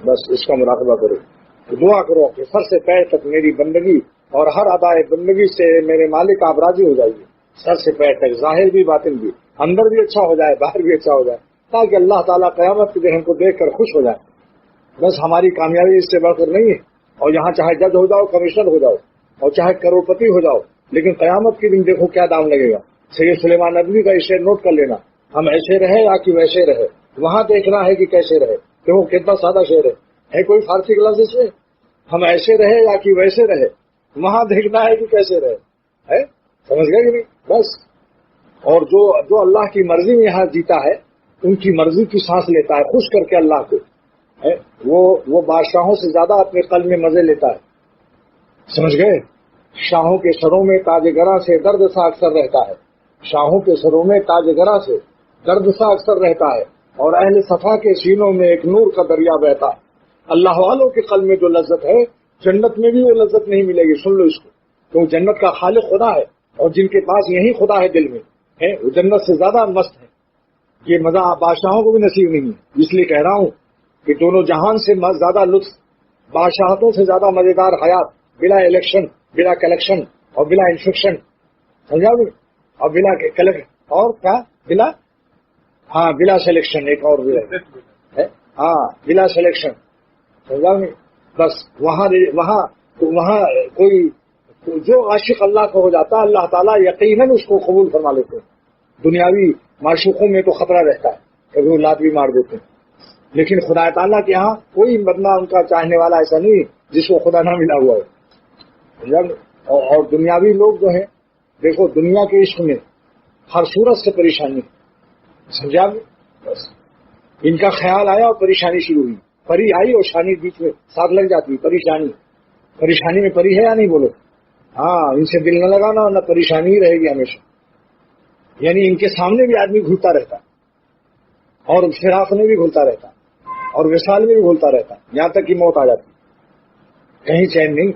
بس اس کا مراقبہ کرو. دعا کرو کہ سر سے پیر تک میری بندگی اور ہر ادائے بندگی سے میرے مالک آپ راضی ہو جائیے. سر سے پیر تک، ظاہر بھی باطن بھی، اندر بھی اچھا ہو جائے باہر بھی اچھا ہو جائے، تاکہ اللہ تعالیٰ قیامت کے دن ہم کو دیکھ کر خوش ہو جائے. بس ہماری کامیابی اس سے بڑھ کر نہیں ہے. اور یہاں چاہے جج ہو جاؤ، کمشنر ہو جاؤ، اور چاہے کروڑپتی ہو جاؤ، لیکن قیامت کے دن دیکھو کیا دام لگے گا. سید سلیمان ندوی کا اسے نوٹ کر لینا، ہم ایسے رہے یا کہ ویسے رہے. وہاں دیکھنا ہے کہ کیسے رہے. دیکھو کتنا سادہ شعر ہے کوئی فارسی کلاس اس میں. ہم ایسے رہے یا کہ ویسے رہے، وہاں دیکھنا ہے کہ کیسے رہے. ہے سمجھ گئے کہ نہیں؟ بس. اور جو اللہ کی مرضی میں یہاں جیتا ہے، ان کی مرضی کی سانس لیتا ہے خوش کر کے اللہ کو، وہ بادشاہوں سے زیادہ اپنے قلب میں مزے لیتا ہے. سمجھ گئے؟ شاہوں کے سروں میں تاج گراں سے درد سا اکثر رہتا ہے. شاہوں کے سروں میں تاج گراں سے درد سا اکثر رہتا ہے، اور اہل صفا کے سینوں میں ایک نور کا دریا بہتا ہے. اللہ والوں کے قلب میں جو لذت ہے، جنت میں بھی وہ لذت نہیں ملے گی. سن لو اس کو. تو جنت کا خالق خدا ہے، اور جن کے پاس یہی خدا ہے دل میں، وہ جنت سے زیادہ مست ہے. یہ مزہ بادشاہوں کو بھی نصیب نہیں ہے. اس لیے کہہ رہا ہوں کہ دونوں جہان سے زیادہ لطف، بادشاہتوں سے زیادہ مزیدار حیات، بلا الیکشن، بلا کلیکشن اور بلا انفیکشن. سمجھا بھی؟ اور بلا کلیکشن اور کیا بلا، ہاں بلا سلیکشن، ایک اور بلا ہے، ہاں بلا سلیکشن. سمجھا بھی؟ بس وہاں کوئی جو عاشق اللہ کو ہو جاتا ہے، اللہ تعالیٰ یقیناً اس کو قبول فرما لیتے ہیں. دنیاوی معشوقوں میں تو خطرہ رہتا ہے، کبھی وہ لات بھی مار دیتے ہیں، لیکن خدا تعالیٰ کے ہاں کوئی بندہ ان کا چاہنے والا ایسا نہیں جس کو خدا نہ ملا ہوا ہے. اور دنیاوی لوگ جو ہیں، دیکھو دنیا کے عشق میں ہر صورت سے پریشانی. سمجھا؟ بس ان کا خیال آیا اور پریشانی شروع ہوئی. پری آئی اور شانی بیچ میں ساتھ لگ جاتی. پریشانی میں پری ہے یا نہیں بولو؟ ہاں، ان سے دل نہ لگانا، نہ پریشانی ہی رہے گی ہمیشہ. یعنی ان کے سامنے بھی آدمی گھلتا رہتا ہے، اور فراق میں بھی گھلتا رہتا ہے، اور وصال میں بھی گھلتا رہتا ہے، یہاں تک کہ موت آ جاتی. کہیں چین نہیں.